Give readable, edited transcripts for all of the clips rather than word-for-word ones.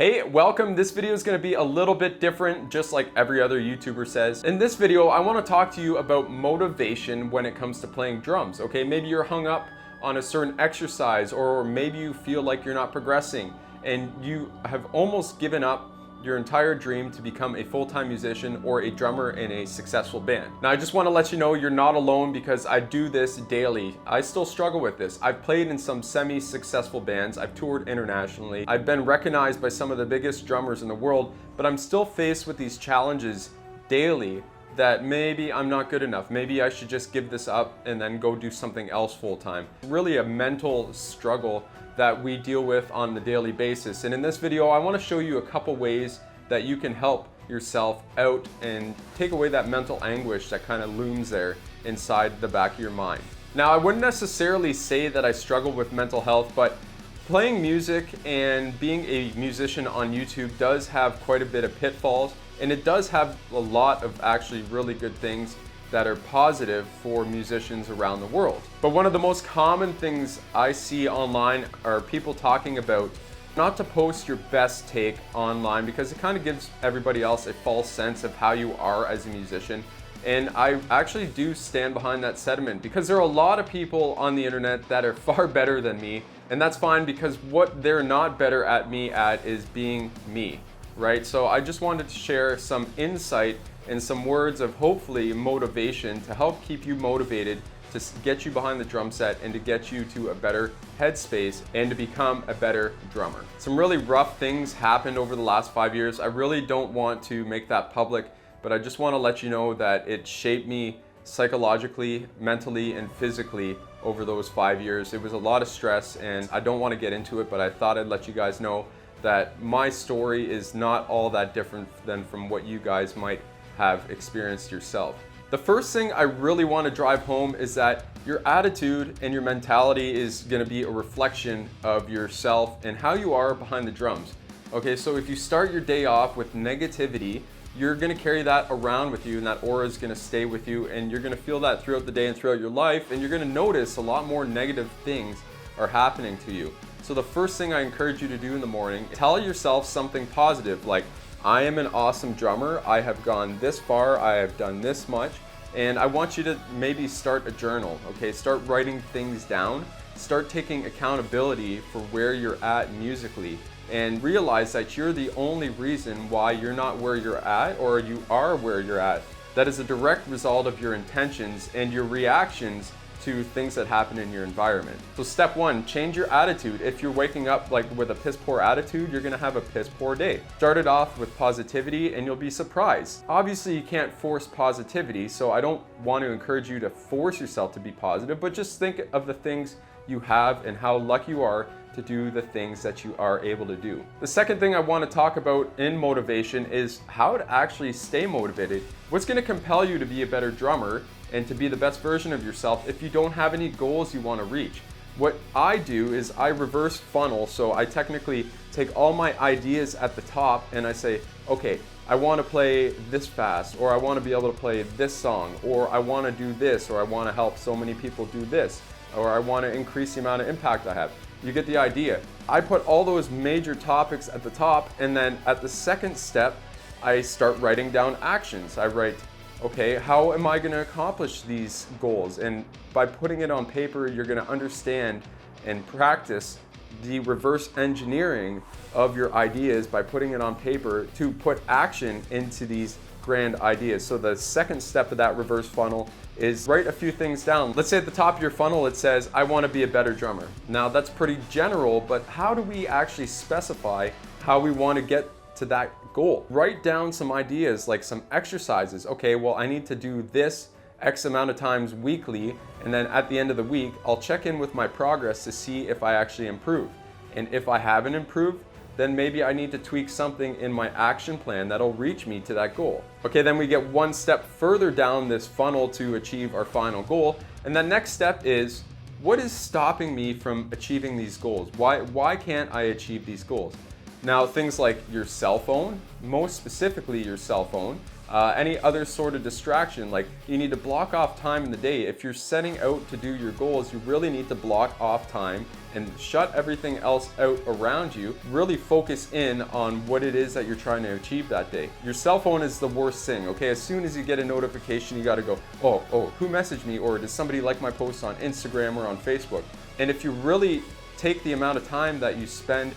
Hey, welcome. This video is going to be a little bit different, just like every other YouTuber says. In this video, I want to talk to you about motivation when it comes to playing drums. Okay, maybe you're hung up on a certain exercise, or maybe you feel like you're not progressing and you have almost given up your entire dream to become a full-time musician or a drummer in a successful band. Now, I just want to let you know you're not alone, because I do this daily. I still struggle with this. I've played in some semi-successful bands. I've toured internationally. I've been recognized by some of the biggest drummers in the world, but I'm still faced with these challenges daily that maybe I'm not good enough. Maybe I should just give this up and then go do something else full-time. Really a mental struggle that we deal with on the daily basis. And in this video, I want to show you a couple ways that you can help yourself out and take away that mental anguish that kind of looms there inside the back of your mind. Now, I wouldn't necessarily say that I struggle with mental health, but playing music and being a musician on YouTube does have quite a bit of pitfalls, and it does have a lot of actually really good things that are positive for musicians around the world. But one of the most common things I see online are people talking about not to post your best take online, because it kind of gives everybody else a false sense of how you are as a musician. And I actually do stand behind that sentiment, because there are a lot of people on the internet that are far better than me, and that's fine, because what they're not better at me at is being me, right? So I just wanted to share some insight and some words of hopefully motivation to help keep you motivated, to get you behind the drum set and to get you to a better headspace and to become a better drummer. Some really rough things happened over the last 5 years. I really don't want to make that public, but I just want to let you know that it shaped me psychologically, mentally, and physically over those 5 years. It was a lot of stress, and I don't want to get into it, but I thought I'd let you guys know that my story is not all that different than from what you guys might have experienced yourself. The first thing I really want to drive home is that your attitude and your mentality is going to be a reflection of yourself and how you are behind the drums. Okay, so if you start your day off with negativity, you're going to carry that around with you, and that aura is going to stay with you, and you're going to feel that throughout the day and throughout your life, and you're going to notice a lot more negative things are happening to you. So the first thing I encourage you to do in the morning, tell yourself something positive, like, I am an awesome drummer, I have gone this far, I have done this much, and I want you to maybe start a journal, okay? Start writing things down, start taking accountability for where you're at musically, and realize that you're the only reason why you're not where you're at, or you are where you're at. That is a direct result of your intentions and your reactions to things that happen in your environment. So step one, change your attitude. If you're waking up like with a piss poor attitude, you're gonna have a piss poor day. Start it off with positivity and you'll be surprised. Obviously you can't force positivity, so I don't want to encourage you to force yourself to be positive, but just think of the things you have and how lucky you are to do the things that you are able to do. The second thing I want to talk about in motivation is how to actually stay motivated. What's going to compel you to be a better drummer and to be the best version of yourself if you don't have any goals you want to reach? What I do is I reverse funnel, so I technically take all my ideas at the top and I say, okay, I want to play this fast, or I want to be able to play this song, or I want to do this, or I want to help so many people do this, or I want to increase the amount of impact I have. You get the idea. I put all those major topics at the top, and then at the second step, I start writing down actions. I write, okay, how am I going to accomplish these goals? And by putting it on paper, you're going to understand and practice the reverse engineering of your ideas by putting it on paper to put action into these grand ideas. So the second step of that reverse funnel is write a few things down. Let's say at the top of your funnel it says, I want to be a better drummer. Now that's pretty general, but how do we actually specify how we want to get to that goal? Write down some ideas, like some exercises. Okay, well, I need to do this X amount of times weekly, and then at the end of the week, I'll check in with my progress to see if I actually improve. And if I haven't improved, then maybe I need to tweak something in my action plan that'll reach me to that goal. Okay, then we get one step further down this funnel to achieve our final goal. And the next step is, what is stopping me from achieving these goals? Why can't I achieve these goals? Now, things like your cell phone, most specifically your cell phone, any other sort of distraction. Like, you need to block off time in the day. If you're setting out to do your goals, you really need to block off time and shut everything else out around you. Really focus in on what it is that you're trying to achieve that day. Your cell phone is the worst thing, okay? As soon as you get a notification, you gotta go, oh, who messaged me? Or does somebody like my post on Instagram or on Facebook? And if you really take the amount of time that you spend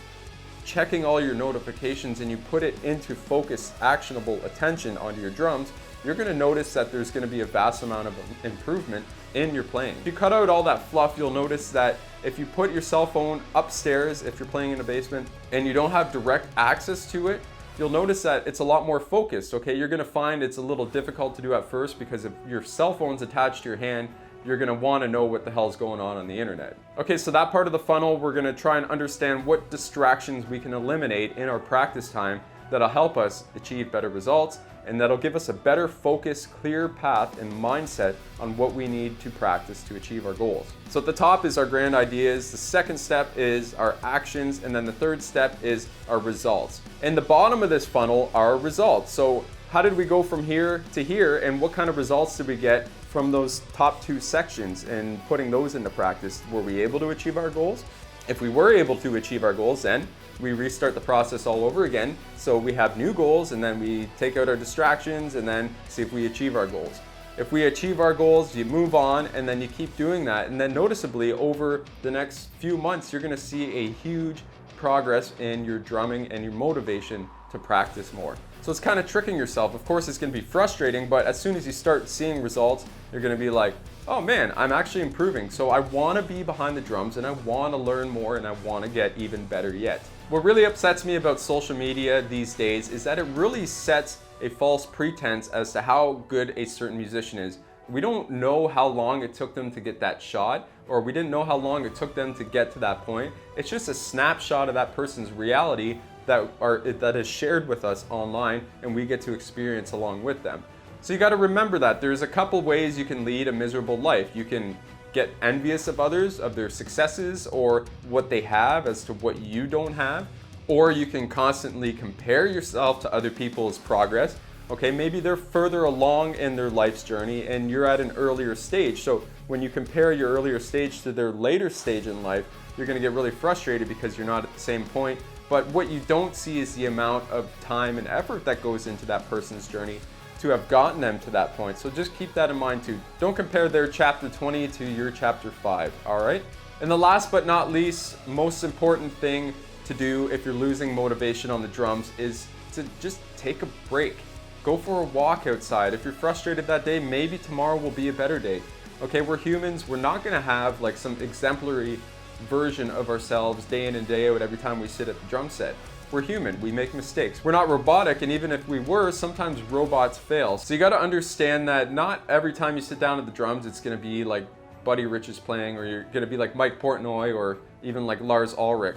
checking all your notifications and you put it into focused, actionable attention onto your drums, you're gonna notice that there's gonna be a vast amount of improvement in your playing. If you cut out all that fluff, you'll notice that if you put your cell phone upstairs, if you're playing in a basement, and you don't have direct access to it, you'll notice that it's a lot more focused, okay? You're gonna find it's a little difficult to do at first because if your cell phone's attached to your hand, you're gonna wanna know what the hell's going on the internet. Okay, so that part of the funnel, we're gonna try and understand what distractions we can eliminate in our practice time that'll help us achieve better results, and that'll give us a better focus, clear path, and mindset on what we need to practice to achieve our goals. So at the top is our grand ideas, the second step is our actions, and then the third step is our results. And the bottom of this funnel are results. So how did we go from here to here, and what kind of results did we get from those top two sections and putting those into practice? Were we able to achieve our goals? If we were able to achieve our goals, then we restart the process all over again. So we have new goals, and then we take out our distractions and then see if we achieve our goals. If we achieve our goals, you move on, and then you keep doing that. And then noticeably over the next few months, you're gonna see a huge progress in your drumming and your motivation to practice more. So it's kind of tricking yourself. Of course, it's gonna be frustrating, but as soon as you start seeing results, you're gonna be like, oh man, I'm actually improving. So I wanna be behind the drums, and I wanna learn more, and I wanna get even better yet. What really upsets me about social media these days is that it really sets a false pretense as to how good a certain musician is. We don't know how long it took them to get that shot, or we didn't know how long it took them to get to that point. It's just a snapshot of that person's reality that is shared with us online, and we get to experience along with them. So you got to remember that there's a couple ways you can lead a miserable life. You can get envious of others, of their successes or what they have as to what you don't have, or you can constantly compare yourself to other people's progress. Okay, maybe they're further along in their life's journey and you're at an earlier stage. So when you compare your earlier stage to their later stage in life, you're going to get really frustrated because you're not at the same point. But what you don't see is the amount of time and effort that goes into that person's journey to have gotten them to that point. So just keep that in mind too. Don't compare their chapter 20 to your chapter 5, all right? And the last but not least, most important thing to do if you're losing motivation on the drums is to just take a break. Go for a walk outside. If you're frustrated that day, maybe tomorrow will be a better day. Okay, we're humans. We're not gonna have like some exemplary version of ourselves day in and day out every time we sit at the drum set. We're human, we make mistakes. We're not robotic, and even if we were, sometimes robots fail. So you gotta understand that not every time you sit down at the drums, it's gonna be like Buddy Rich is playing, or you're gonna be like Mike Portnoy, or even like Lars Ulrich.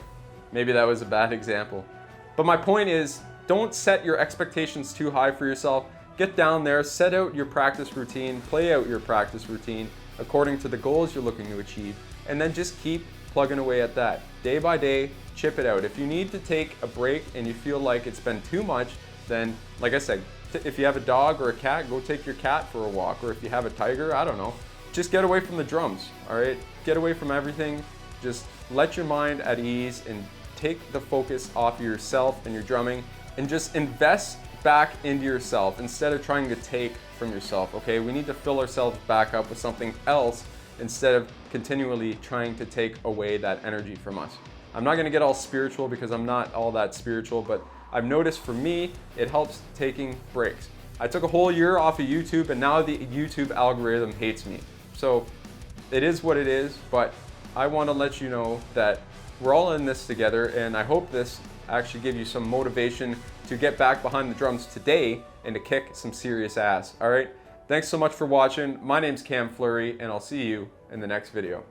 Maybe that was a bad example. But my point is, don't set your expectations too high for yourself. Get down there, set out your practice routine, play out your practice routine according to the goals you're looking to achieve, and then just keep plugging away at that. Day by day, chip it out. If you need to take a break and you feel like it's been too much, then like I said, if you have a dog or a cat, go take your cat for a walk. Or if you have a tiger, I don't know, just get away from the drums, all right? Get away from everything. Just let your mind at ease and take the focus off yourself and your drumming, and just invest back into yourself instead of trying to take from yourself, okay? We need to fill ourselves back up with something else instead of continually trying to take away that energy from us. I'm not gonna get all spiritual because I'm not all that spiritual, but I've noticed for me, it helps taking breaks. I took a whole year off of YouTube, and now the YouTube algorithm hates me. So it is what it is, but I wanna let you know that we're all in this together, and I hope this actually give you some motivation to get back behind the drums today and to kick some serious ass, all right? Thanks so much for watching. My name's Fleury, and I'll see you in the next video.